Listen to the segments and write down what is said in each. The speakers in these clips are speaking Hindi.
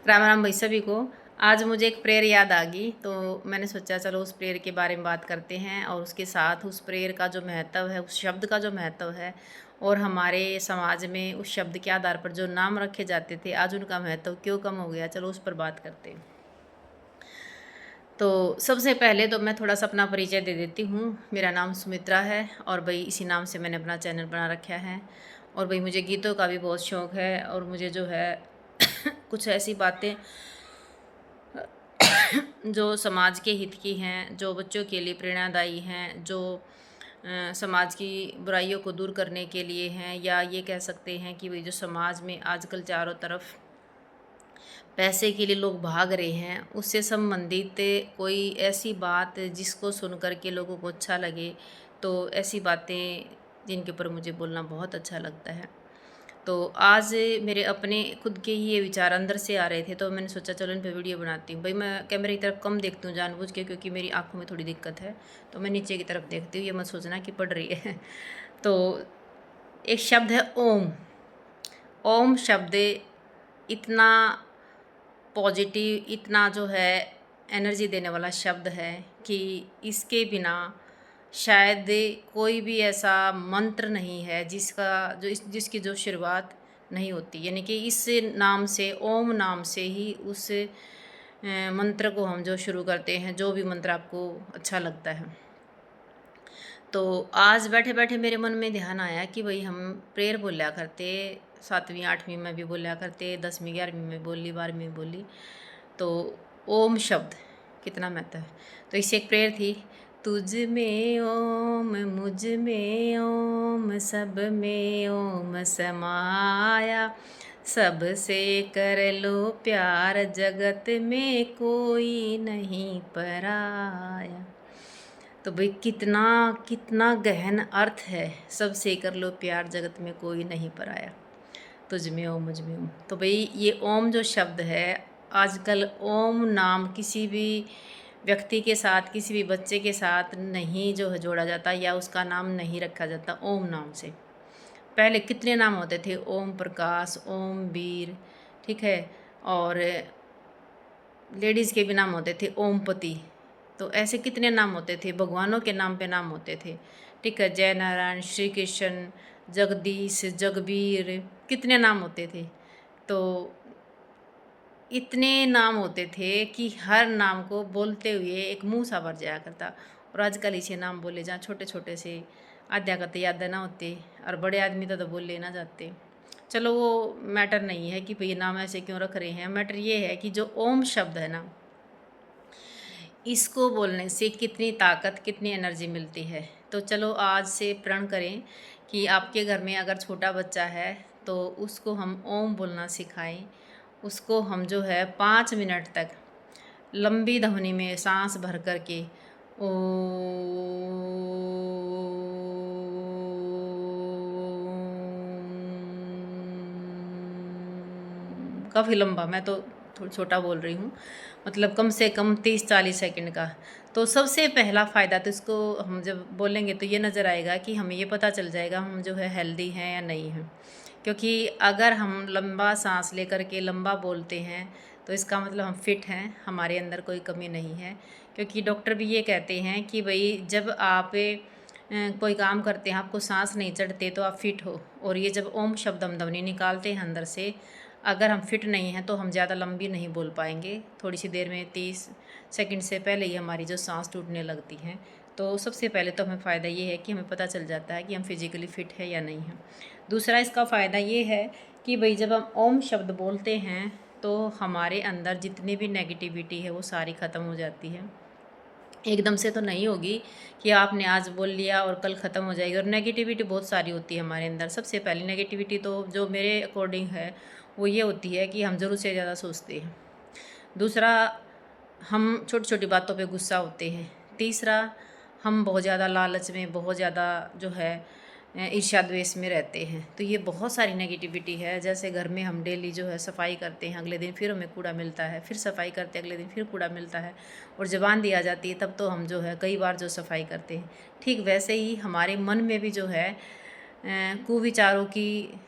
राम राम भाई सभी को। आज मुझे एक प्रेयर याद आ गई तो मैंने सोचा चलो उस प्रेयर के बारे में बात करते हैं और उसके साथ उस प्रेयर का जो महत्व है, उस शब्द का जो महत्व है और हमारे समाज में उस शब्द के आधार पर जो नाम रखे जाते थे आज उनका महत्व क्यों कम हो गया, चलो उस पर बात करते हैं। तो सबसे पहले तो मैं थोड़ा सा अपना परिचय दे देती हूँ। मेरा नाम सुमित्रा है और भाई इसी नाम से मैंने अपना चैनल बना रखा है। और भाई मुझे गीतों का भी बहुत शौक़ है और मुझे जो है कुछ ऐसी बातें जो समाज के हित की हैं, जो बच्चों के लिए प्रेरणादायी हैं, जो समाज की बुराइयों को दूर करने के लिए हैं, या ये कह सकते हैं कि वही जो समाज में आजकल चारों तरफ पैसे के लिए लोग भाग रहे हैं, उससे संबंधित कोई ऐसी बात जिसको सुन कर के लोगों को अच्छा लगे, तो ऐसी बातें जिनके ऊपर मुझे बोलना बहुत अच्छा लगता है। तो आज मेरे अपने खुद के ही ये विचार अंदर से आ रहे थे तो मैंने सोचा चलो इन पे वीडियो बनाती हूँ। भाई मैं कैमरे की तरफ कम देखती हूँ जानबूझ के, क्योंकि मेरी आंखों में थोड़ी दिक्कत है, तो मैं नीचे की तरफ देखती हूँ, ये मत सोचना कि पड़ रही है। तो एक शब्द है ओम। ओम शब्द इतना पॉजिटिव, इतना जो है एनर्जी देने वाला शब्द है कि इसके बिना शायद कोई भी ऐसा मंत्र नहीं है जिसकी जो शुरुआत नहीं होती। यानी कि इस नाम से, ओम नाम से ही उस मंत्र को हम जो शुरू करते हैं, जो भी मंत्र आपको अच्छा लगता है। तो आज बैठे बैठे मेरे मन में ध्यान आया कि भाई हम प्रेयर बोला करते, 7वीं 8वीं में भी बोला करते, 10वीं 11वीं में बोली, 12वीं में बोली। तो ओम शब्द कितना महत्व है। तो इससे एक प्रेयर थी, तुझ में ओम मुझ में ओम सब में ओम समाया, सबसे कर लो प्यार जगत में कोई नहीं पराया। तो भाई कितना कितना गहन अर्थ है, सबसे कर लो प्यार जगत में कोई नहीं पराया, तुझ में ओम मुझ में ओम। तो भाई ये ओम जो शब्द है, आजकल ओम नाम किसी भी व्यक्ति के साथ, किसी भी बच्चे के साथ नहीं जो है जोड़ा जाता, या उसका नाम नहीं रखा जाता ओम नाम से। पहले कितने नाम होते थे, ओम प्रकाश, ओम वीर, ठीक है, और लेडीज़ के भी नाम होते थे ओमपति। तो ऐसे कितने नाम होते थे, भगवानों के नाम पे नाम होते थे, ठीक है, जय नारायण, श्री कृष्ण, जगदीश, जगबीर, कितने नाम होते थे। तो इतने नाम होते थे कि हर नाम को बोलते हुए एक मुंह सा भर जाया करता। और आजकल इसे नाम बोले जहाँ छोटे छोटे से आद्या करते याद ना होते, और बड़े आदमी तो बोल लेना जाते। चलो वो मैटर नहीं है कि भाई नाम ऐसे क्यों रख रहे हैं, मैटर ये है कि जो ओम शब्द है ना, इसको बोलने से कितनी ताकत, कितनी एनर्जी मिलती है। तो चलो आज से प्रण करें कि आपके घर में अगर छोटा बच्चा है तो उसको हम ओम बोलना सिखाएं। उसको हम जो है 5 मिनट तक लंबी ध्वनि में सांस भर कर के ओ काफ़ी लंबा, मैं तो थोड़ा छोटा बोल रही हूँ, मतलब कम से कम 30-40 सेकंड का। तो सबसे पहला फ़ायदा तो इसको हम जब बोलेंगे तो ये नज़र आएगा कि हमें ये पता चल जाएगा हम जो है हेल्दी हैं या नहीं हैं। क्योंकि अगर हम लंबा सांस लेकर के लंबा बोलते हैं तो इसका मतलब हम फिट हैं, हमारे अंदर कोई कमी नहीं है। क्योंकि डॉक्टर भी ये कहते हैं कि भाई जब आप कोई काम करते हैं, आपको सांस नहीं चढ़ते तो आप फिट हो। और ये जब ओम शब्द हम ध्वनि निकालते हैं अंदर से, अगर हम फिट नहीं हैं तो हम ज़्यादा लंबी नहीं बोल पाएंगे। थोड़ी सी देर में 30 सेकंड से पहले ही हमारी जो सांस टूटने लगती हैं। तो सबसे पहले तो हमें फ़ायदा ये है कि हमें पता चल जाता है कि हम फिज़िकली फ़िट है या नहीं हैं। दूसरा इसका फ़ायदा ये है कि भाई जब हम ओम शब्द बोलते हैं तो हमारे अंदर जितनी भी नेगेटिविटी है वो सारी ख़त्म हो जाती है। एकदम से तो नहीं होगी कि आपने आज बोल लिया और कल ख़त्म हो जाएगी। और नेगेटिविटी बहुत सारी होती है हमारे अंदर। सबसे पहली नेगेटिविटी तो जो मेरे अकॉर्डिंग है वो ये होती है कि हम ज़रूरत से ज़्यादा सोचते हैं। दूसरा, हम छोटी छोटी बातों पे गुस्सा होते हैं। तीसरा, हम बहुत ज़्यादा लालच में, बहुत ज़्यादा जो है ईर्ष्या द्वेष में रहते हैं। तो ये बहुत सारी नेगेटिविटी है। जैसे घर में हम डेली जो है सफाई करते हैं, अगले दिन फिर हमें कूड़ा मिलता है, फिर सफाई करते हैं, अगले दिन फिर कूड़ा मिलता है, और ज़बान दी आ जाती है तब तो हम जो है कई बार जो सफाई करते हैं। ठीक वैसे ही हमारे मन में भी जो है कुविचारों की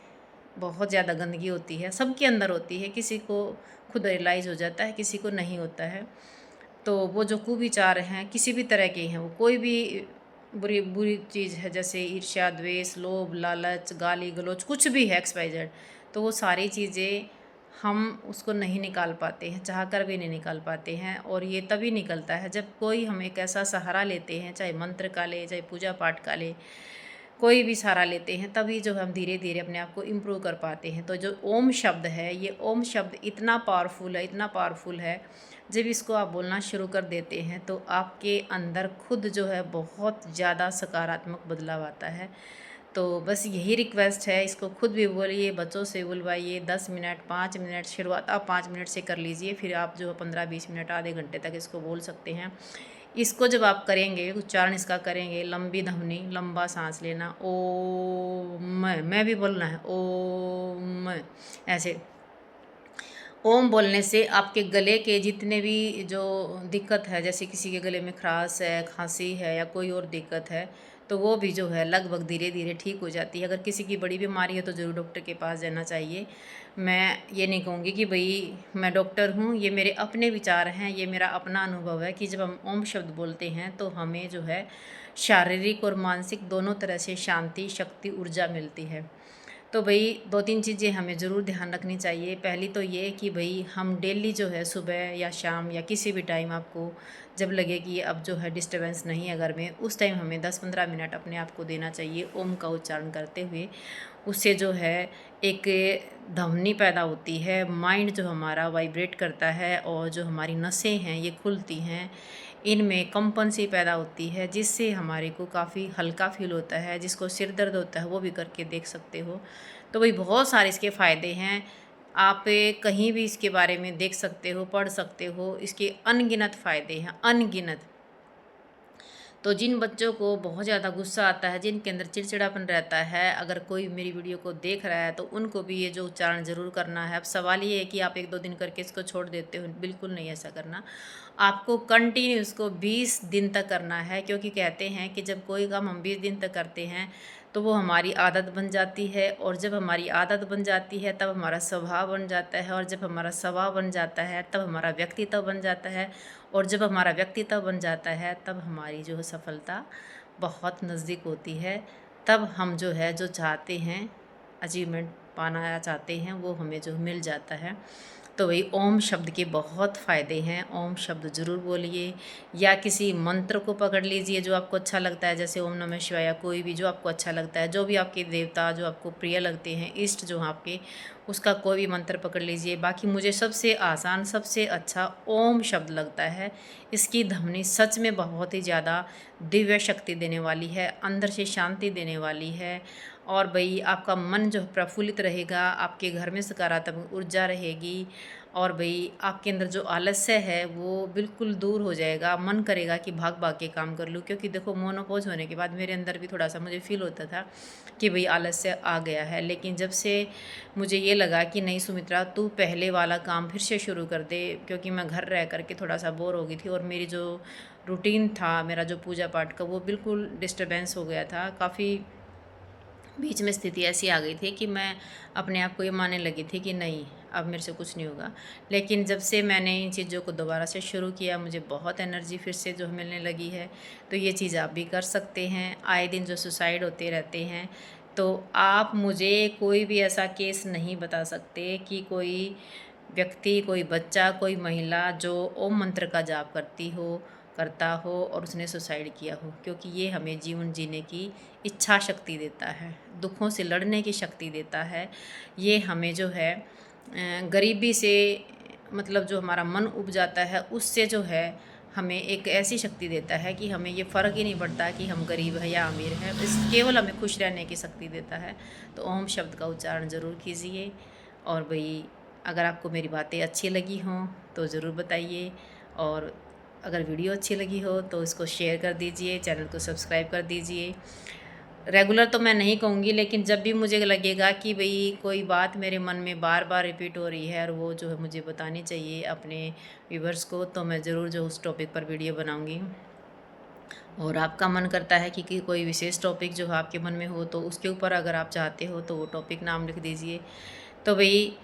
बहुत ज़्यादा गंदगी होती है, सबके अंदर होती है, किसी को खुद रियलाइज़ हो जाता है, किसी को नहीं होता है। तो वो जो कुविचार हैं किसी भी तरह के हैं, वो कोई भी बुरी बुरी चीज़ है, जैसे ईर्ष्या, द्वेष, लोभ, लालच, गाली गलौज, कुछ भी है एक्स वाई जेड, तो वो सारी चीज़ें हम उसको नहीं निकाल पाते हैं, चाह कर भी नहीं निकाल पाते हैं। और ये तभी निकलता है जब कोई हम एक ऐसा सहारा लेते हैं, चाहे मंत्र का ले, चाहे पूजा पाठ का ले, कोई भी सहारा लेते हैं, तभी जो हम धीरे धीरे अपने आप को इम्प्रूव कर पाते हैं। तो जो ओम शब्द है, ये ओम शब्द इतना पावरफुल है, इतना पावरफुल है, जब इसको आप बोलना शुरू कर देते हैं तो आपके अंदर खुद जो है बहुत ज़्यादा सकारात्मक बदलाव आता है। तो बस यही रिक्वेस्ट है, इसको खुद भी बोलिए, बच्चों से बुलवाइए, 10 मिनट 5 मिनट, शुरुआत आप 5 मिनट से कर लीजिए, फिर आप जो 15-20 मिनट आधे घंटे तक इसको बोल सकते हैं। इसको जब आप करेंगे, उच्चारण इसका करेंगे, लंबी ध्वनि, लंबा सांस लेना, ओम, मैं भी बोलना है ओम, ऐसे ओम बोलने से आपके गले के जितने भी जो दिक्कत है, जैसे किसी के गले में खराश है, खांसी है या कोई और दिक्कत है, तो वो भी जो है लगभग धीरे धीरे ठीक हो जाती है। अगर किसी की बड़ी बीमारी है तो ज़रूर डॉक्टर के पास जाना चाहिए। मैं ये नहीं कहूँगी कि भाई मैं डॉक्टर हूँ, ये मेरे अपने विचार हैं, ये मेरा अपना अनुभव है कि जब हम ओम शब्द बोलते हैं तो हमें जो है शारीरिक और मानसिक दोनों तरह से शांति, शक्ति, ऊर्जा मिलती है। तो भई 2-3 चीज़ें हमें ज़रूर ध्यान रखनी चाहिए। पहली तो ये कि भई हम डेली जो है सुबह या शाम या किसी भी टाइम आपको जब लगे कि अब जो है डिस्टर्बेंस नहीं है घर में, उस टाइम हमें 10-15 मिनट अपने आप को देना चाहिए ओम का उच्चारण करते हुए। उससे जो है एक ध्वनि पैदा होती है, माइंड जो हमारा वाइब्रेट करता है और जो हमारी नसें हैं ये खुलती हैं, इनमें कंपन सी पैदा होती है, जिससे हमारे को काफ़ी हल्का फील होता है। जिसको सिर दर्द होता है वो भी करके देख सकते हो। तो भाई बहुत सारे इसके फ़ायदे हैं, आप कहीं भी इसके बारे में देख सकते हो, पढ़ सकते हो, इसके अनगिनत फ़ायदे हैं, अनगिनत। तो जिन बच्चों को बहुत ज़्यादा गुस्सा आता है, जिनके अंदर चिड़चिड़ापन रहता है, अगर कोई मेरी वीडियो को देख रहा है तो उनको भी ये जो उच्चारण ज़रूर करना है। अब सवाल ये है कि आप 1-2 दिन करके इसको छोड़ देते हो, बिल्कुल नहीं ऐसा करना। आपको कंटिन्यू इसको 20 दिन तक करना है, क्योंकि कहते हैं कि जब कोई काम हम 20 दिन तक करते हैं तो वो हमारी आदत बन जाती है, और जब हमारी आदत बन जाती है तब हमारा स्वभाव बन जाता है, और जब हमारा स्वभाव बन जाता है तब हमारा व्यक्तित्व बन जाता है, और जब हमारा व्यक्तित्व बन जाता है तब हमारी जो है सफलता बहुत नज़दीक होती है। तब हम जो है जो चाहते हैं, अचीवमेंट पाना चाहते हैं, वो हमें जो मिल जाता है। तो वही ओम शब्द के बहुत फ़ायदे हैं, ओम शब्द ज़रूर बोलिए, या किसी मंत्र को पकड़ लीजिए जो आपको अच्छा लगता है, जैसे ओम नमः शिवाय, या कोई भी जो आपको अच्छा लगता है, जो भी आपके देवता जो आपको प्रिय लगते हैं, इष्ट जो आपके, उसका कोई भी मंत्र पकड़ लीजिए। बाकी मुझे सबसे आसान, सबसे अच्छा ओम शब्द लगता है। इसकी ध्वनि सच में बहुत ही ज़्यादा दिव्य शक्ति देने वाली है, अंदर से शांति देने वाली है, और भई आपका मन जो प्रफुल्लित रहेगा, आपके घर में सकारात्मक ऊर्जा रहेगी, और भई आपके अंदर जो आलस्य है वो बिल्कुल दूर हो जाएगा। मन करेगा कि भाग भाग के काम कर लूँ, क्योंकि देखो मोनोपॉज होने के बाद मेरे अंदर भी थोड़ा सा मुझे फील होता था कि भई आलस्य आ गया है। लेकिन जब से मुझे ये लगा कि नहीं सुमित्रा, तू पहले वाला काम फिर से शुरू कर दे, क्योंकि मैं घर रह कर के थोड़ा सा बोर हो गई थी, और मेरी जो रूटीन था, मेरा जो पूजा पाठ का, वो बिल्कुल डिस्टर्बेंस हो गया था। काफ़ी बीच में स्थिति ऐसी आ गई थी कि मैं अपने आप को ये मानने लगी थी कि नहीं, अब मेरे से कुछ नहीं होगा। लेकिन जब से मैंने इन चीज़ों को दोबारा से शुरू किया, मुझे बहुत एनर्जी फिर से जो मिलने लगी है। तो ये चीज़ आप भी कर सकते हैं। आए दिन जो सुसाइड होते रहते हैं, तो आप मुझे कोई भी ऐसा केस नहीं बता सकते कि कोई व्यक्ति, कोई बच्चा, कोई महिला जो ओम मंत्र का जाप करता हो और उसने सुसाइड किया हो, क्योंकि ये हमें जीवन जीने की इच्छा शक्ति देता है, दुखों से लड़ने की शक्ति देता है। ये हमें जो है गरीबी से, मतलब जो हमारा मन उब जाता है उससे जो है हमें एक ऐसी शक्ति देता है कि हमें ये फ़र्क ही नहीं पड़ता कि हम गरीब हैं या अमीर हैं, इस केवल हमें खुश रहने की शक्ति देता है। तो ओम शब्द का उच्चारण ज़रूर कीजिए। और भाई अगर आपको मेरी बातें अच्छी लगी हों तो ज़रूर बताइए, और अगर वीडियो अच्छी लगी हो तो इसको शेयर कर दीजिए, चैनल को सब्सक्राइब कर दीजिए। रेगुलर तो मैं नहीं कहूँगी, लेकिन जब भी मुझे लगेगा कि भई कोई बात मेरे मन में बार बार रिपीट हो रही है और वो जो है मुझे बतानी चाहिए अपने व्यूवर्स को, तो मैं ज़रूर जो उस टॉपिक पर वीडियो बनाऊँगी। और आपका मन करता है कि कोई विशेष टॉपिक जो है आपके मन में हो तो उसके ऊपर अगर आप चाहते हो तो वो टॉपिक नाम लिख दीजिए। तो भाई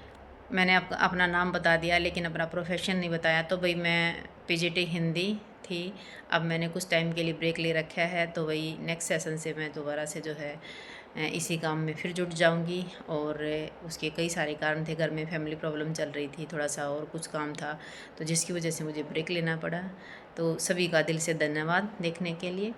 मैंने अपना नाम बता दिया लेकिन अपना प्रोफेशन नहीं बताया। तो भाई मैं पीजीटी हिंदी थी, अब मैंने कुछ टाइम के लिए ब्रेक ले रखा है। तो वही नेक्स्ट सेशन से मैं दोबारा से जो है इसी काम में फिर जुट जाऊंगी। और उसके कई सारे कारण थे, घर में फैमिली प्रॉब्लम चल रही थी थोड़ा सा और कुछ काम था, तो जिसकी वजह से मुझे ब्रेक लेना पड़ा। तो सभी का दिल से धन्यवाद देखने के लिए।